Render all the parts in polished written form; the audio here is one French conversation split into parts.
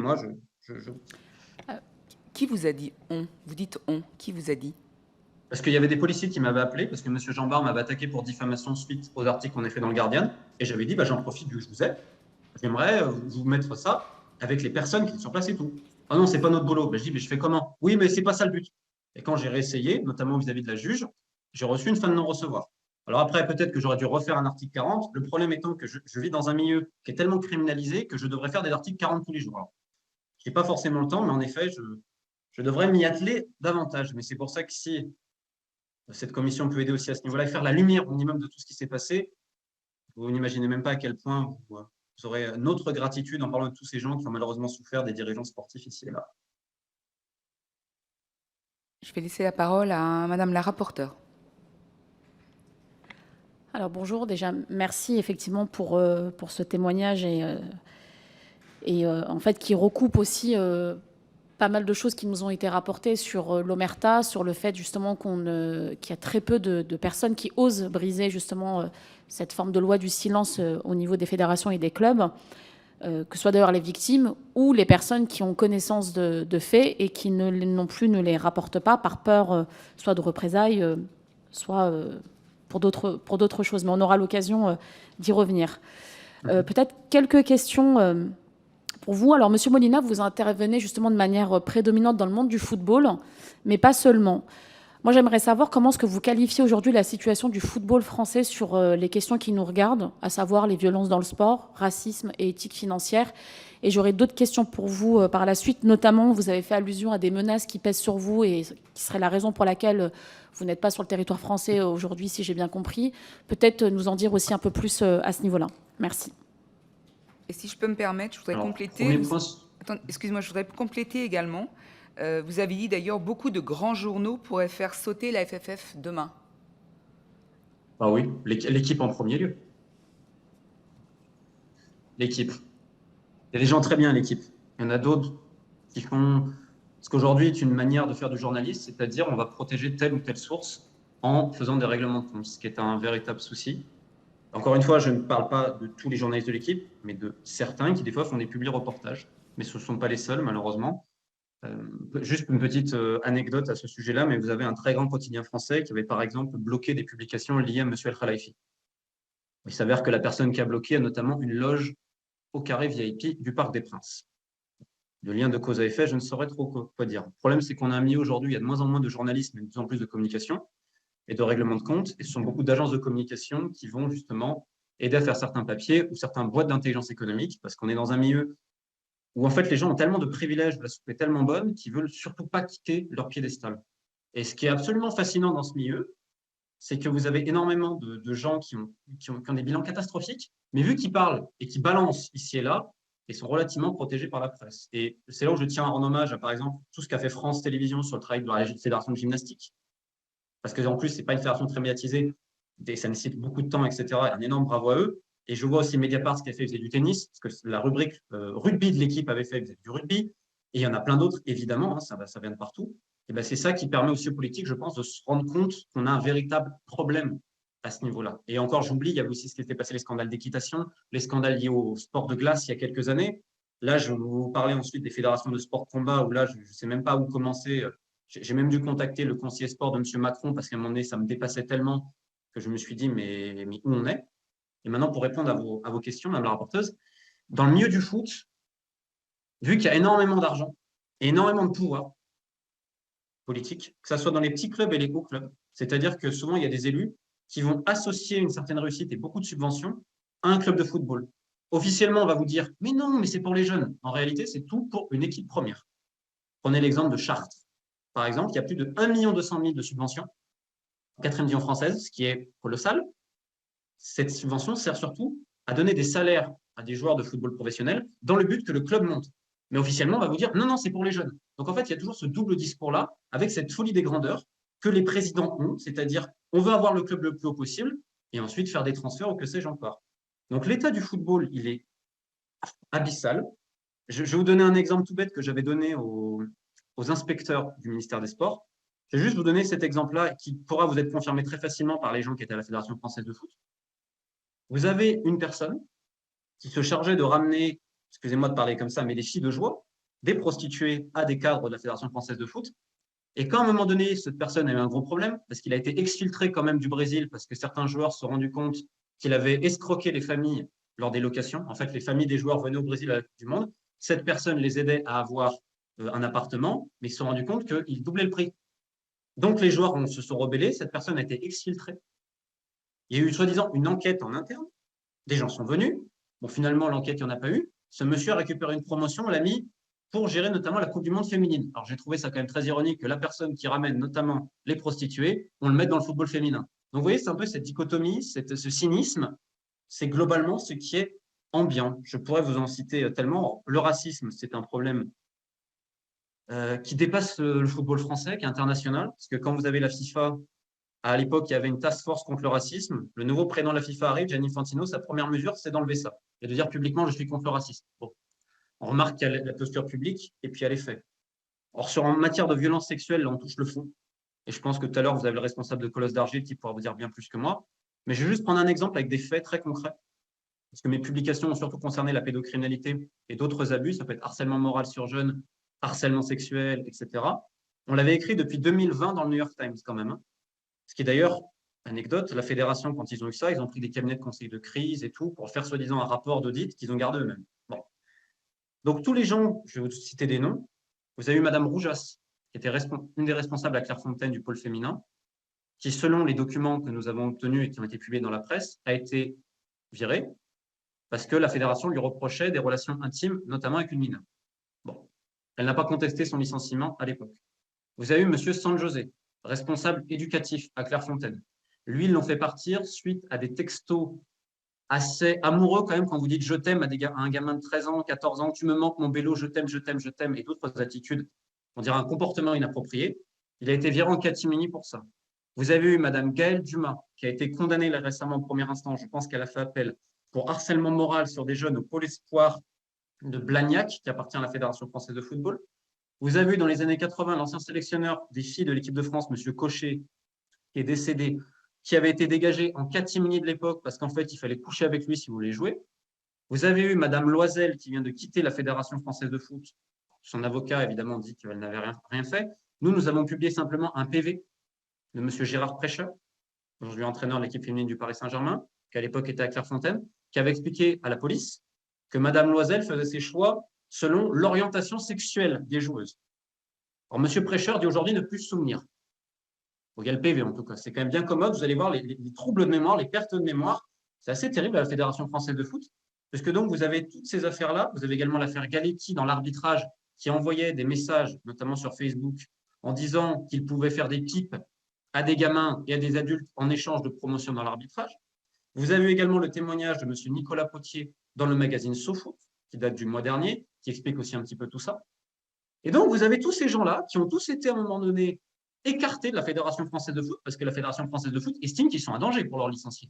moi, Euh, Qui vous a dit on? Vous dites on. Qui vous a dit? parce qu'il y avait des policiers qui m'avaient appelé, parce que M. Jambard m'avait attaqué pour diffamation suite aux articles qu'on a fait dans le Guardian, et j'avais dit, bah, j'en profite vu que je vous ai, j'aimerais vous mettre ça avec les personnes qui sont sur place et tout. Ah non, c'est pas notre boulot. Bah, je dis, mais je fais comment? Oui, mais c'est pas ça le but. Et quand j'ai réessayé, notamment vis-à-vis de la juge, j'ai reçu une fin de non-recevoir. Alors après, peut-être que j'aurais dû refaire un article 40. Le problème étant que je vis dans un milieu qui est tellement criminalisé que je devrais faire des articles 40 tous les jours. Alors, je n'ai pas forcément le temps, mais en effet, je devrais m'y atteler davantage. Mais c'est pour ça que si cette commission peut aider aussi à ce niveau-là et faire la lumière au minimum de tout ce qui s'est passé, vous n'imaginez même pas à quel point vous aurez notre gratitude en parlant de tous ces gens qui ont malheureusement souffert des dirigeants sportifs ici et là. Je vais laisser la parole à Madame la rapporteure. Alors bonjour, déjà merci effectivement pour ce témoignage en fait qui recoupe aussi pas mal de choses qui nous ont été rapportées sur l'omerta, sur le fait justement qu'il y a très peu de personnes qui osent briser justement cette forme de loi du silence au niveau des fédérations et des clubs, que ce soit d'ailleurs les victimes ou les personnes qui ont connaissance de faits et qui non plus ne les rapportent pas par peur soit de représailles, soit pour d'autres choses. Mais on aura l'occasion d'y revenir. Peut-être quelques questions pour vous. Alors, Monsieur Molina, vous intervenez justement de manière prédominante dans le monde du football, mais pas seulement. Moi, j'aimerais savoir comment est-ce que vous qualifiez aujourd'hui la situation du football français sur les questions qui nous regardent, à savoir les violences dans le sport, racisme et éthique financière. Et j'aurais d'autres questions pour vous par la suite. Notamment, vous avez fait allusion à des menaces qui pèsent sur vous et qui seraient la raison pour laquelle vous n'êtes pas sur le territoire français aujourd'hui, si j'ai bien compris. Peut-être nous en dire aussi un peu plus à ce niveau-là. Merci. Et si je peux me permettre, je voudrais Alors, compléter. premier point, Attends, excuse-moi, je voudrais compléter également. Vous avez dit d'ailleurs beaucoup de grands journaux pourraient faire sauter la FFF demain. ah oui, l'équipe en premier lieu. L'équipe. Il y a des gens très bien à l'équipe. Il y en a d'autres qui font ce qu'aujourd'hui est une manière de faire du journalisme, c'est-à-dire on va protéger telle ou telle source en faisant des règlements de compte, ce qui est un véritable souci. Encore une fois, je ne parle pas de tous les journalistes de l'équipe, mais de certains qui, des fois, font des publi-reportages. Mais ce ne sont pas les seuls, malheureusement. Juste une petite anecdote à ce sujet-là, mais vous avez un très grand quotidien français qui avait, par exemple, bloqué des publications liées à M. El Khalifi. Il s'avère que la personne qui a bloqué a notamment une loge au carré VIP du Parc des Princes. De lien de cause à effet, je ne saurais trop quoi dire. Le problème, c'est qu'on a mis aujourd'hui, il y a de moins en moins de journalisme et de plus en plus de communication et de règlements de compte. Et ce sont beaucoup d'agences de communication qui vont justement aider à faire certains papiers ou certaines boîtes d'intelligence économique, parce qu'on est dans un milieu où en fait les gens ont tellement de privilèges, la soupe est tellement bonne qu'ils veulent surtout pas quitter leur piédestal. Et ce qui est absolument fascinant dans ce milieu, c'est que vous avez énormément de gens qui ont des bilans catastrophiques, mais vu qu'ils parlent et qu'ils balancent ici et là, ils sont relativement protégés par la presse. Et c'est là où je tiens à rendre hommage à, par exemple, tout ce qu'a fait France Télévisions sur le travail de la Fédération de gymnastique, parce qu'en plus, ce n'est pas une fédération très médiatisée, et ça nécessite beaucoup de temps, etc. Un énorme bravo à eux. Et je vois aussi Mediapart, ce qu'il a fait, faisait du tennis, parce que la rubrique rugby de l'équipe avait fait, faisait du rugby. Et il y en a plein d'autres, évidemment, hein, ça vient de partout. Et ben, c'est ça qui permet aussi aux politiques, je pense, de se rendre compte qu'on a un véritable problème à ce niveau-là. Et encore, j'oublie, il y avait aussi ce qui s'était passé, les scandales d'équitation, les scandales liés au sport de glace il y a quelques années. Là, je vais vous parler ensuite des fédérations de sport de combat, où là, je ne sais même pas où commencer. J'ai même dû contacter le conseiller sport de M. Macron parce qu'à un moment donné, ça me dépassait tellement que je me suis dit, mais où on est? Et maintenant, pour répondre à vos questions, Mme la rapporteuse, dans le milieu du foot, vu qu'il y a énormément d'argent et énormément de pouvoir politique, que ce soit dans les petits clubs et les gros clubs, c'est-à-dire que souvent, il y a des élus qui vont associer une certaine réussite et beaucoup de subventions à un club de football. Officiellement, on va vous dire, mais non, mais c'est pour les jeunes. En réalité, c'est tout pour une équipe première. Prenez l'exemple de Chartres. Par exemple, il y a plus de 1 200 000 de subventions, 4e division française, ce qui est colossal. Cette subvention sert surtout à donner des salaires à des joueurs de football professionnel dans le but que le club monte. Mais officiellement, on va vous dire non, non, c'est pour les jeunes. Donc en fait, il y a toujours ce double discours-là avec cette folie des grandeurs que les présidents ont, c'est-à-dire on veut avoir le club le plus haut possible et ensuite faire des transferts ou que sais-je encore. Donc l'état du football, il est abyssal. Je vais vous donner un exemple tout bête que j'avais donné aux inspecteurs du ministère des Sports. Je vais juste vous donner cet exemple-là qui pourra vous être confirmé très facilement par les gens qui étaient à la Fédération française de foot. Vous avez une personne qui se chargeait de ramener, excusez-moi de parler comme ça, mais des filles de joie des prostituées à des cadres de la Fédération française de foot. Et quand à un moment donné, cette personne a eu un gros problème, parce qu'il a été exfiltré quand même du Brésil, parce que certains joueurs se sont rendus compte qu'il avait escroqué les familles lors des locations. En fait, les familles des joueurs venaient au Brésil à la Coupe du Monde. Cette personne les aidait à avoir un appartement, mais ils se sont rendus compte qu'il doublait le prix. Donc, les joueurs se sont rebellés. Cette personne a été exfiltrée. Il y a eu, soi-disant, une enquête en interne. Des gens sont venus. Bon, finalement, l'enquête, il n'y en a pas eu. Ce monsieur a récupéré une promotion, on l'a mis pour gérer notamment la Coupe du Monde féminine. Alors, j'ai trouvé ça quand même très ironique que la personne qui ramène notamment les prostituées, on le mette dans le football féminin. Donc, vous voyez, c'est un peu cette dichotomie, ce cynisme. C'est globalement ce qui est ambiant. Je pourrais vous en citer tellement. Le racisme, c'est un problème qui dépasse le football français, qui est international. Parce que quand vous avez la FIFA, à l'époque, il y avait une task force contre le racisme. Le nouveau président de la FIFA arrive, Gianni Infantino, sa première mesure, c'est d'enlever ça et de dire publiquement, je suis contre le racisme. Bon. On remarque qu'il y a la posture publique et puis il y a les faits. Or, en matière de violence sexuelle, là, on touche le fond. Et je pense que tout à l'heure, vous avez le responsable de Colosse d'Argile qui pourra vous dire bien plus que moi. Mais je vais juste prendre un exemple avec des faits très concrets. Parce que mes publications ont surtout concerné la pédocriminalité et d'autres abus. Ça peut être harcèlement moral sur jeunes, harcèlement sexuel, etc. On l'avait écrit depuis 2020 dans le New York Times quand même. Hein. Ce qui est d'ailleurs, anecdote, la fédération, quand ils ont eu ça, ils ont pris des cabinets de conseil de crise et tout pour faire soi-disant un rapport d'audit qu'ils ont gardé eux-mêmes. Bon. Donc tous les gens, je vais vous citer des noms. Vous avez eu Madame Roujas, qui était une des responsables à Clairefontaine du pôle féminin, qui, selon les documents que nous avons obtenus et qui ont été publiés dans la presse, a été virée parce que la fédération lui reprochait des relations intimes, notamment avec une mineure. Bon. Elle n'a pas contesté son licenciement à l'époque. Vous avez eu Monsieur San José, responsable éducatif à Clairefontaine. Lui, ils l'ont fait partir suite à des textos assez amoureux quand même quand vous dites « je t'aime » à un gamin de 13 ans, 14 ans, « tu me manques mon vélo, je t'aime, je t'aime, je t'aime » et d'autres attitudes, on dirait un comportement inapproprié. Il a été viré en catimini pour ça. Vous avez eu Madame Gaëlle Dumas, qui a été condamnée récemment en premier instant, je pense qu'elle a fait appel, pour harcèlement moral sur des jeunes au pôle espoir de Blagnac, qui appartient à la Fédération française de football. Vous avez eu dans les années 80 l'ancien sélectionneur des filles de l'équipe de France, M. Cochet, qui est décédé, qui avait été dégagé en catimini de l'époque parce qu'en fait, il fallait coucher avec lui si vous voulez jouer. Vous avez eu Mme Loisel qui vient de quitter la Fédération française de foot. Son avocat, évidemment, dit qu'elle n'avait rien fait. Nous avons publié simplement un PV de M. Gérard Prêcheur, aujourd'hui entraîneur de l'équipe féminine du Paris Saint-Germain, qui à l'époque était à Clairefontaine, qui avait expliqué à la police que Mme Loisel faisait ses choix selon l'orientation sexuelle des joueuses. Alors, M. Prêcheur dit aujourd'hui ne plus se souvenir. Il y a le PV en tout cas. C'est quand même bien commode. Vous allez voir les troubles de mémoire, les pertes de mémoire. C'est assez terrible à la Fédération française de foot. Parce que donc, vous avez toutes ces affaires-là. Vous avez également l'affaire Galetti dans l'arbitrage qui envoyait des messages, notamment sur Facebook, en disant qu'il pouvait faire des pipes à des gamins et à des adultes en échange de promotion dans l'arbitrage. Vous avez également le témoignage de M. Nicolas Potier dans le magazine SoFoot, qui date du mois dernier, qui explique aussi un petit peu tout ça. Et donc, vous avez tous ces gens-là qui ont tous été à un moment donné écartés de la Fédération française de foot parce que la Fédération française de foot estime qu'ils sont un danger pour leurs licenciés.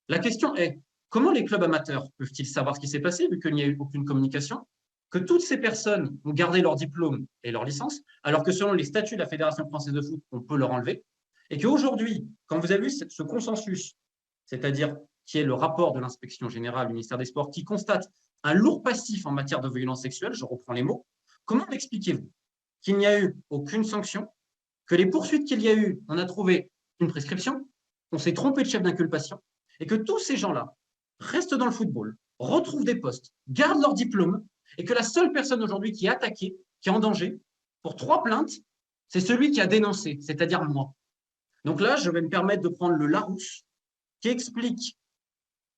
La question est, comment les clubs amateurs peuvent-ils savoir ce qui s'est passé vu qu'il n'y a eu aucune communication, que toutes ces personnes ont gardé leur diplôme et leur licence, alors que selon les statuts de la Fédération française de foot, on peut leur enlever, et qu'aujourd'hui, quand vous avez eu ce consensus, c'est-à-dire qui est le rapport de l'inspection générale du ministère des Sports, qui constate un lourd passif en matière de violence sexuelle, je reprends les mots, comment l'expliquez-vous qu'il n'y a eu aucune sanction, que les poursuites qu'il y a eu, on a trouvé une prescription, on s'est trompé de chef d'inculpation, et que tous ces gens-là restent dans le football, retrouvent des postes, gardent leur diplôme, et que la seule personne aujourd'hui qui est attaquée, qui est en danger, pour 3 plaintes, c'est celui qui a dénoncé, c'est-à-dire moi. Donc là, je vais me permettre de prendre le Larousse, qui explique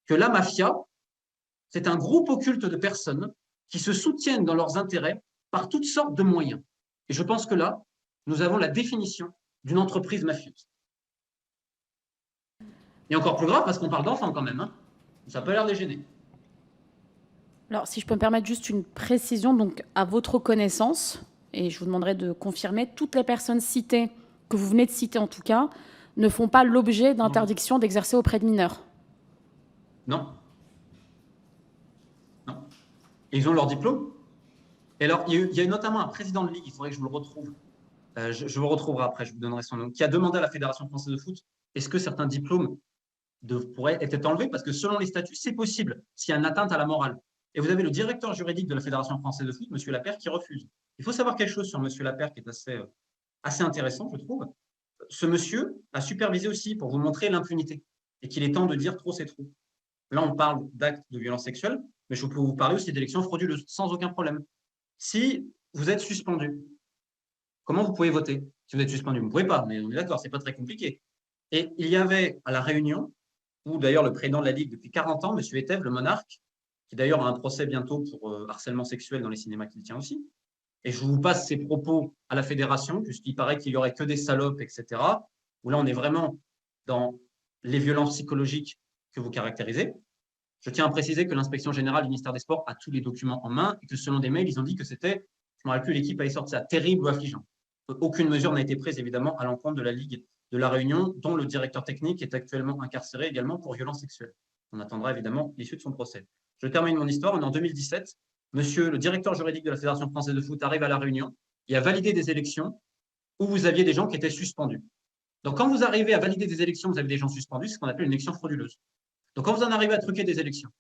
que la mafia, c'est un groupe occulte de personnes qui se soutiennent dans leurs intérêts par toutes sortes de moyens. Et je pense que là, nous avons la définition d'une entreprise mafieuse. Et encore plus grave, parce qu'on parle d'enfants quand même. Hein. Ça peut l'air les gêner. Alors, si je peux me permettre juste une précision, donc à votre connaissance, et je vous demanderai de confirmer, toutes les personnes citées, que vous venez de citer en tout cas, ne font pas l'objet d'interdiction d'exercer auprès de mineurs. Non. Non. Et ils ont leur diplôme. Et alors, il y a notamment un président de ligue, il faudrait que je vous le retrouve. Je vous retrouverai après, je vous donnerai son nom, qui a demandé à la Fédération française de foot, est-ce que certains diplômes pourraient être enlevés? Parce que selon les statuts, c'est possible s'il y a une atteinte à la morale. Et vous avez le directeur juridique de la Fédération française de foot, M. Lapère, qui refuse. Il faut savoir quelque chose sur M. Lapère qui est assez intéressant, je trouve. Ce monsieur a supervisé aussi pour vous montrer l'impunité et qu'il est temps de dire trop, c'est trop. Là, on parle d'actes de violence sexuelle, mais je peux vous parler aussi d'élections frauduleuses, sans aucun problème. Si vous êtes suspendu, comment vous pouvez voter? Si vous êtes suspendu, vous ne pouvez pas, mais on est d'accord, ce n'est pas très compliqué. Et il y avait à La Réunion, où d'ailleurs le président de la Ligue depuis 40 ans, M. Etève, le monarque, qui d'ailleurs a un procès bientôt pour harcèlement sexuel dans les cinémas qu'il tient aussi. Et je vous passe ses propos à la fédération, puisqu'il paraît qu'il n'y aurait que des salopes, etc. Où là, on est vraiment dans les violences psychologiques que vous caractérisez. Je tiens à préciser que l'inspection générale du ministère des Sports a tous les documents en main et que selon des mails, ils ont dit que c'était, je ne me rappelle plus, l'équipe avait sorti ça, terrible ou affligeant. Aucune mesure n'a été prise, évidemment, à l'encontre de la Ligue de La Réunion, dont le directeur technique est actuellement incarcéré également pour violence sexuelle. On attendra évidemment l'issue de son procès. Je termine mon histoire. On est en 2017. Monsieur le directeur juridique de la Fédération française de foot arrive à La Réunion et a validé des élections où vous aviez des gens qui étaient suspendus. Donc, quand vous arrivez à valider des élections, vous avez des gens suspendus, c'est ce qu'on appelle une élection frauduleuse. Donc, quand vous en arrivez à truquer des élections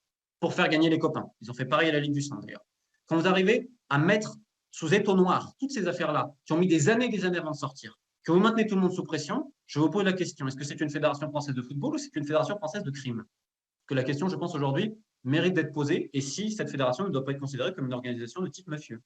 pour faire gagner les copains, ils ont fait pareil à la Ligue du Sang d'ailleurs, quand vous arrivez à mettre sous étau noir toutes ces affaires-là, qui ont mis des années avant de sortir, que vous maintenez tout le monde sous pression, je vous pose la question, est-ce que c'est une fédération française de football ou c'est une fédération française de crime? Parce que la question, je pense, aujourd'hui, mérite d'être posée, et si cette fédération ne doit pas être considérée comme une organisation de type mafieux.